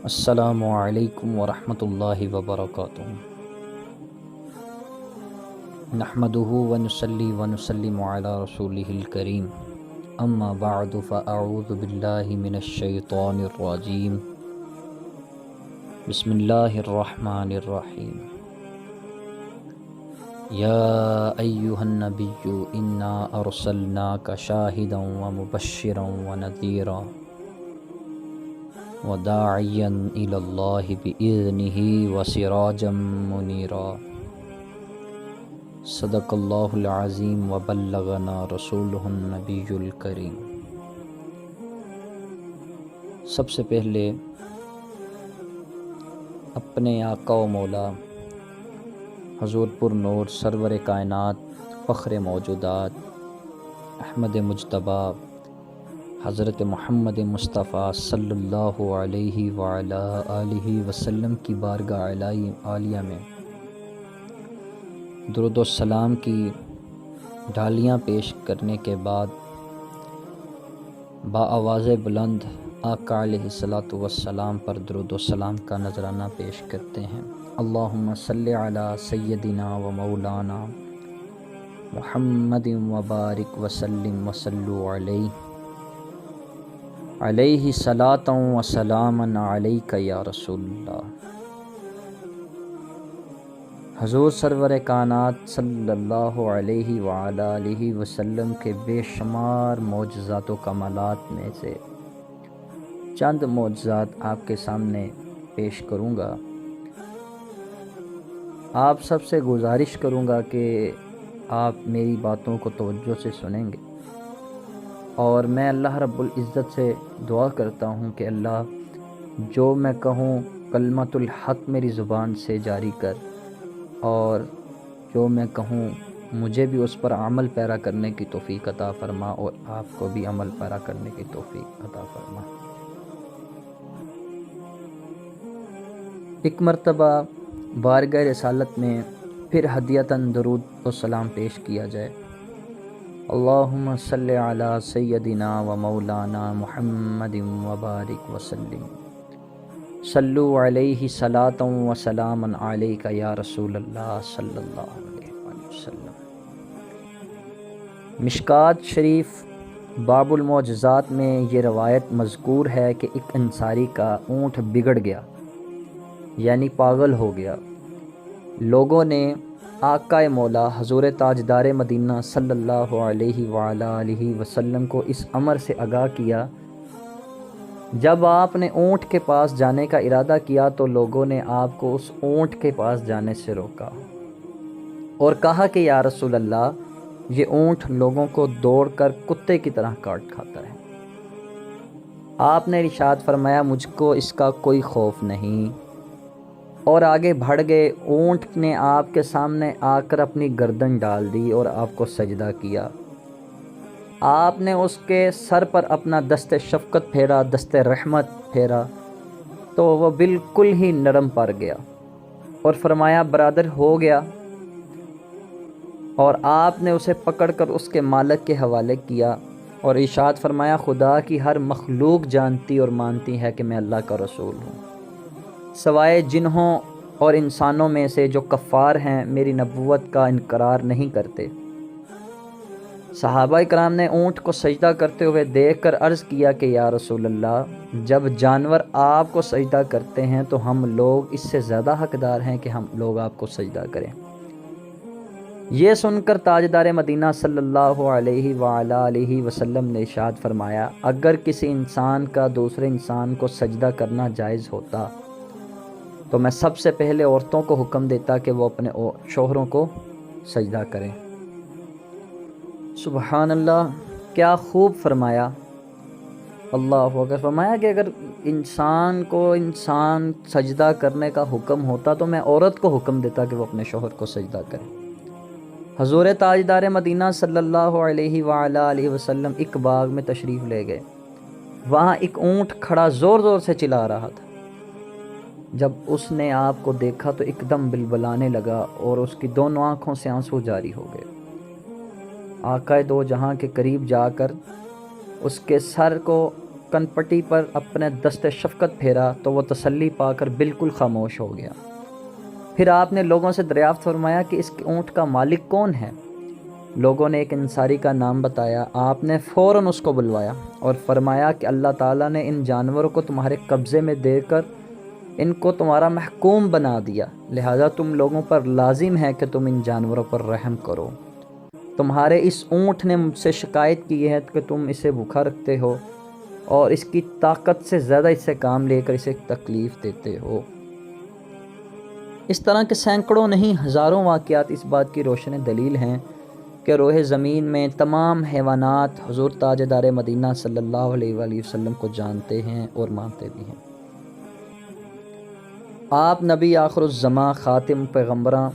السلام علیکم ورحمۃ اللہ وبرکاتہ۔ نحمدہ ونصلی ونسلم علی رسولہ الکریم، اما بعد فاعوذ باللہ من الشیطان الرجیم، بسم اللہ الرحمن الرحیم۔ یا ایہا النبی انا ارسلناک شاہدا ومبشرا ونذیرا وداعیا الی اللہ بإذنہ وسراجا منیرا۔ صدق اللہ العظیم وبلغنا رسولہ النبی الکریم۔ سب سے پہلے اپنے آقا و مولا حضور پر نور سرور کائنات فخر موجودات احمد مجتبی حضرت محمد مصطفیٰ صلی اللہ علیہ وعلی آلہ وسلم کی بارگاہ عالیہ میں درود و سلام کی ڈالیاں پیش کرنے کے بعد بآواز بلند آقا علیہ الصلاۃ والسلام پر درود و سلام کا نذرانہ پیش کرتے ہیں۔ اللہم صلی علی سیدنا و مولانا محمد وبارک وسلم وصلوا علیہ صلاۃ و سلاما علیک یا رسول اللہ۔ حضور سرور کائنات صلی اللہ علیہ وعلی آلہ وسلم کے بے شمار معجزات و کمالات میں سے چند معجزات آپ کے سامنے پیش کروں گا۔ آپ سب سے گزارش کروں گا کہ آپ میری باتوں کو توجہ سے سنیں گے، اور میں اللہ رب العزت سے دعا کرتا ہوں کہ اللہ جو میں کہوں کلمۃ الحق میری زبان سے جاری کر، اور جو میں کہوں مجھے بھی اس پر عمل پیرا کرنے کی توفیق عطا فرما، اور آپ کو بھی عمل پیرا کرنے کی توفیق عطا فرما۔ ایک مرتبہ بارگاہ رسالت میں پھر ہدیۃً درود و سلام پیش کیا جائے۔ اللہم صلی علی سیدنا و مولانا محمد وبارک وسلم، صلو علیہ صلاۃ و سلام علیک یا رسول اللہ صلی اللہ علیہ وآلہ وسلم۔ مشکوٰۃ شریف باب المعجزات میں یہ روایت مذکور ہے کہ ایک انصاری کا اونٹ بگڑ گیا، یعنی پاگل ہو گیا۔ لوگوں نے آقا مولا حضور تاجدار مدینہ صلی اللہ علیہ وعلی آلہ وسلم کو اس امر سے آگاہ کیا۔ جب آپ نے اونٹ کے پاس جانے کا ارادہ کیا تو لوگوں نے آپ کو اس اونٹ کے پاس جانے سے روکا اور کہا کہ یا رسول اللہ، یہ اونٹ لوگوں کو دوڑ کر کتے کی طرح کاٹ کھاتا ہے۔ آپ نے ارشاد فرمایا مجھ کو اس کا کوئی خوف نہیں، اور آگے بڑھ گئے۔ اونٹ نے آپ کے سامنے آ کر اپنی گردن ڈال دی اور آپ کو سجدہ کیا۔ آپ نے اس کے سر پر اپنا دست شفقت پھیرا، دست رحمت پھیرا، تو وہ بالکل ہی نرم پڑ گیا اور فرمایا برادر ہو گیا، اور آپ نے اسے پکڑ کر اس کے مالک کے حوالے کیا اور ارشاد فرمایا خدا کی ہر مخلوق جانتی اور مانتی ہے کہ میں اللہ کا رسول ہوں، سوائے جنہوں اور انسانوں میں سے جو کفار ہیں، میری نبوت کا انکار نہیں کرتے۔ صحابہ کرام نے اونٹ کو سجدہ کرتے ہوئے دیکھ کر عرض کیا کہ یا رسول اللہ، جب جانور آپ کو سجدہ کرتے ہیں تو ہم لوگ اس سے زیادہ حقدار ہیں کہ ہم لوگ آپ کو سجدہ کریں۔ یہ سن کر تاجدار مدینہ صلی اللہ علیہ وعلی آلہ وسلم نے ارشاد فرمایا اگر کسی انسان کا دوسرے انسان کو سجدہ کرنا جائز ہوتا تو میں سب سے پہلے عورتوں کو حکم دیتا کہ وہ اپنے شوہروں کو سجدہ کریں۔ سبحان اللہ، کیا خوب فرمایا، اللہ اکبر۔ فرمایا کہ اگر انسان کو انسان سجدہ کرنے کا حکم ہوتا تو میں عورت کو حکم دیتا کہ وہ اپنے شوہر کو سجدہ کرے۔ حضور تاجدار مدینہ صلی اللہ علیہ وعلی آلہ وسلم ایک باغ میں تشریف لے گئے۔ وہاں ایک اونٹ کھڑا زور زور سے چلا رہا تھا۔ جب اس نے آپ کو دیکھا تو ایک دم بلبلانے لگا اور اس کی دونوں آنکھوں سے آنسو جاری ہو گئے۔ آقا دو جہاں کے قریب جا کر اس کے سر کو کنپٹی پر اپنے دست شفقت پھیرا تو وہ تسلی پا کر بالکل خاموش ہو گیا۔ پھر آپ نے لوگوں سے دریافت فرمایا کہ اس اونٹ کا مالک کون ہے؟ لوگوں نے ایک انصاری کا نام بتایا۔ آپ نے فوراً اس کو بلوایا اور فرمایا کہ اللہ تعالیٰ نے ان جانوروں کو تمہارے قبضے میں دے کر ان کو تمہارا محکوم بنا دیا، لہذا تم لوگوں پر لازم ہے کہ تم ان جانوروں پر رحم کرو۔ تمہارے اس اونٹ نے مجھ سے شکایت کی ہے کہ تم اسے بھوکا رکھتے ہو اور اس کی طاقت سے زیادہ اس سے کام لے کر اسے تکلیف دیتے ہو۔ اس طرح کے سینکڑوں نہیں ہزاروں واقعات اس بات کی روشن دلیل ہیں کہ روح زمین میں تمام حیوانات حضور تاجدار مدینہ صلی اللہ علیہ وآلہ وسلم کو جانتے ہیں اور مانتے بھی ہیں۔ آپ نبی آخر الزماں، خاتم پیغمبراں،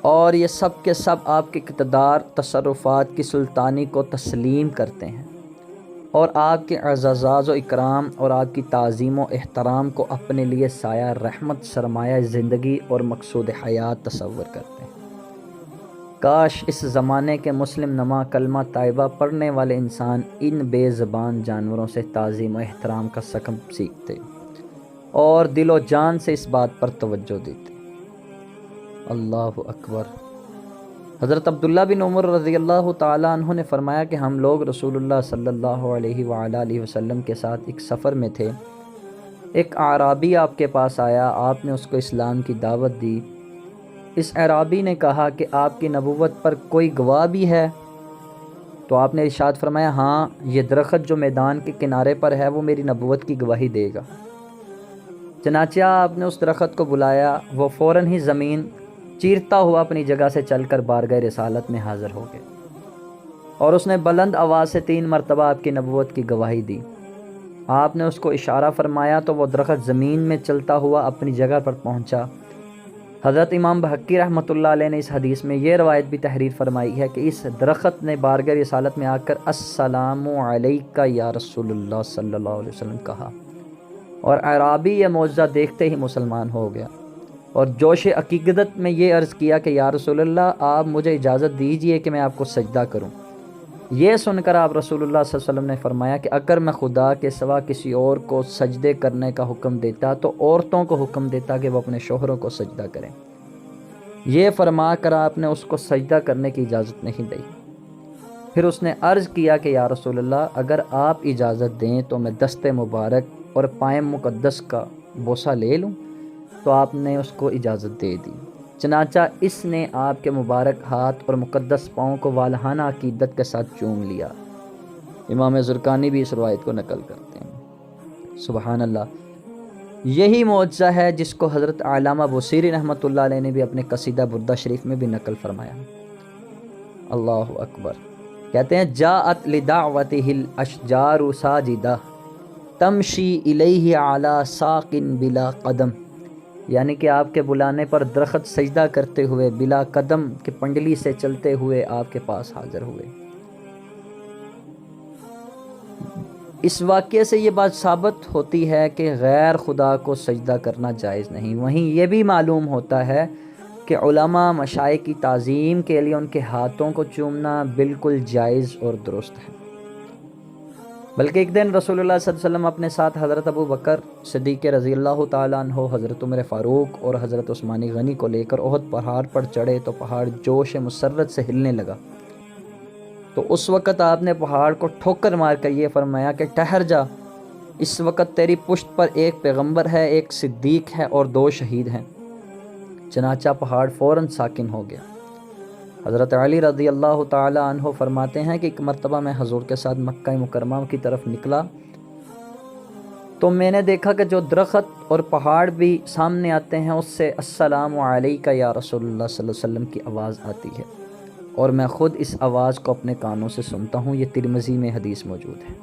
اور یہ سب کے سب آپ کے اقتدار تصرفات کی سلطانی کو تسلیم کرتے ہیں اور آپ کے اعزاز و اکرام اور آپ کی تعظیم و احترام کو اپنے لیے سایہ رحمت، سرمایہ زندگی اور مقصود حیات تصور کرتے ہیں۔ کاش اس زمانے کے مسلم نما کلمہ طیبہ پڑھنے والے انسان ان بے زبان جانوروں سے تعظیم و احترام کا سبق سیکھتے اور دل و جان سے اس بات پر توجہ دیتے۔ اللہ اکبر۔ حضرت عبداللہ بن عمر رضی اللہ تعالیٰ عنہ نے فرمایا کہ ہم لوگ رسول اللہ صلی اللہ علیہ وآلہ وسلم کے ساتھ ایک سفر میں تھے۔ ایک اعرابی آپ کے پاس آیا، آپ نے اس کو اسلام کی دعوت دی۔ اس اعرابی نے کہا کہ آپ کی نبوت پر کوئی گواہ بھی ہے؟ تو آپ نے ارشاد فرمایا، ہاں، یہ درخت جو میدان کے کنارے پر ہے وہ میری نبوت کی گواہی دے گا۔ چنانچہ آپ نے اس درخت کو بلایا، وہ فوراً ہی زمین چیرتا ہوا اپنی جگہ سے چل کر بارگاہ رسالت میں حاضر ہو گئے اور اس نے بلند آواز سے 3 مرتبہ آپ کی نبوت کی گواہی دی۔ آپ نے اس کو اشارہ فرمایا تو وہ درخت زمین میں چلتا ہوا اپنی جگہ پر پہنچا۔ حضرت امام بحقی رحمۃ اللہ علیہ نے اس حدیث میں یہ روایت بھی تحریر فرمائی ہے کہ اس درخت نے بارگاہ رسالت میں آ کر السلام علیکہ یا رسول اللہ صلی اللہ علیہ وسلم کہا، اور اعرابی یہ معجزہ دیکھتے ہی مسلمان ہو گیا اور جوش عقیدت میں یہ عرض کیا کہ یا رسول اللہ، آپ مجھے اجازت دیجئے کہ میں آپ کو سجدہ کروں۔ یہ سن کر آپ رسول اللہ صلی اللہ علیہ وسلم نے فرمایا کہ اگر میں خدا کے سوا کسی اور کو سجدے کرنے کا حکم دیتا تو عورتوں کو حکم دیتا کہ وہ اپنے شوہروں کو سجدہ کریں۔ یہ فرما کر آپ نے اس کو سجدہ کرنے کی اجازت نہیں دی۔ پھر اس نے عرض کیا کہ یا رسول اللہ، اگر آپ اجازت دیں تو میں دست مبارک اور پائے مقدس کا بوسہ لے لوں؟ تو آپ نے اس کو اجازت دے دی۔ چنانچہ اس نے آپ کے مبارک ہاتھ اور مقدس پاؤں کو والہانہ عقیدت کے ساتھ چوم لیا۔ امام زرقانی بھی اس روایت کو نقل کرتے ہیں۔ سبحان اللہ۔ یہی معجزہ ہے جس کو حضرت علامہ بصیری رحمۃ اللہ علیہ نے بھی اپنے قصیدہ بردہ شریف میں بھی نقل فرمایا۔ اللہ اکبر۔ کہتے ہیں جاءت لدعوتہ الاشجار ساجدہ تمشی الیہ علی ساق بلا قدم، یعنی کہ آپ کے بلانے پر درخت سجدہ کرتے ہوئے بلا قدم کے پنڈلی سے چلتے ہوئے آپ کے پاس حاضر ہوئے۔ اس واقعے سے یہ بات ثابت ہوتی ہے کہ غیر خدا کو سجدہ کرنا جائز نہیں۔ وہیں یہ بھی معلوم ہوتا ہے کہ علماء مشائخ کی تعظیم کے لیے ان کے ہاتھوں کو چومنا بالکل جائز اور درست ہے۔ بلکہ ایک دن رسول اللہ صلی اللہ علیہ وسلم اپنے ساتھ حضرت ابو بکر صدیق رضی اللہ تعالیٰ عنہ، حضرت عمر فاروق اور حضرت عثمان غنی کو لے کر احد پہاڑ پر چڑھے تو پہاڑ جوش مسرت سے ہلنے لگا۔ تو اس وقت آپ نے پہاڑ کو ٹھوکر مار کر یہ فرمایا کہ ٹھہر جا، اس وقت تیری پشت پر ایک پیغمبر ہے، ایک صدیق ہے اور 2 شہید ہیں۔ چنانچہ پہاڑ فوراً ساکن ہو گیا۔ حضرت علی رضی اللہ تعالی عنہ فرماتے ہیں کہ ایک مرتبہ میں حضور کے ساتھ مکہ مکرمہ کی طرف نکلا تو میں نے دیکھا کہ جو درخت اور پہاڑ بھی سامنے آتے ہیں اس سے السلام علیکہ یا رسول اللہ صلی اللہ علیہ وسلم کی آواز آتی ہے، اور میں خود اس آواز کو اپنے کانوں سے سنتا ہوں۔ یہ ترمذی میں حدیث موجود ہے۔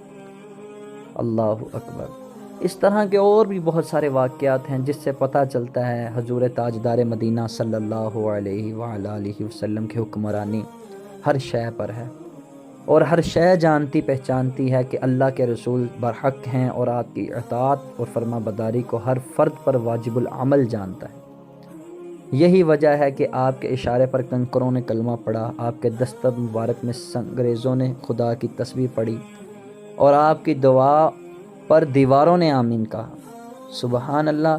اللہ اکبر۔ اس طرح کے اور بھی بہت سارے واقعات ہیں جس سے پتہ چلتا ہے حضور تاجدار مدینہ صلی اللہ علیہ وآلہ وسلم کی حکمرانی ہر شے پر ہے، اور ہر شے جانتی پہچانتی ہے کہ اللہ کے رسول برحق ہیں، اور آپ کی اطاعت اور فرما برداری کو ہر فرد پر واجب العمل جانتا ہے۔ یہی وجہ ہے کہ آپ کے اشارے پر کنکروں نے کلمہ پڑھا، آپ کے دستر مبارک میں سنگریزوں نے خدا کی تسبیح پڑھی، اور آپ کی دعا پر دیواروں نے آمین کہا۔ سبحان اللہ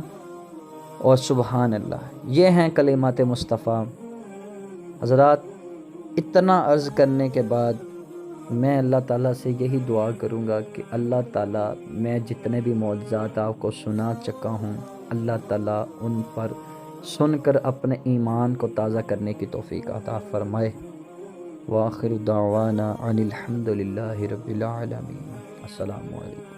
اور سبحان اللہ، یہ ہیں کلمات مصطفیٰ۔ حضرات، اتنا عرض کرنے کے بعد میں اللہ تعالیٰ سے یہی دعا کروں گا کہ اللہ تعالیٰ، میں جتنے بھی معجزات آپ کو سنا چکا ہوں، اللہ تعالیٰ ان پر سن کر اپنے ایمان کو تازہ کرنے کی توفیق عطا فرمائے۔ وآخر دعوانا ان الحمد للہ رب العالمین۔ السلام علیکم۔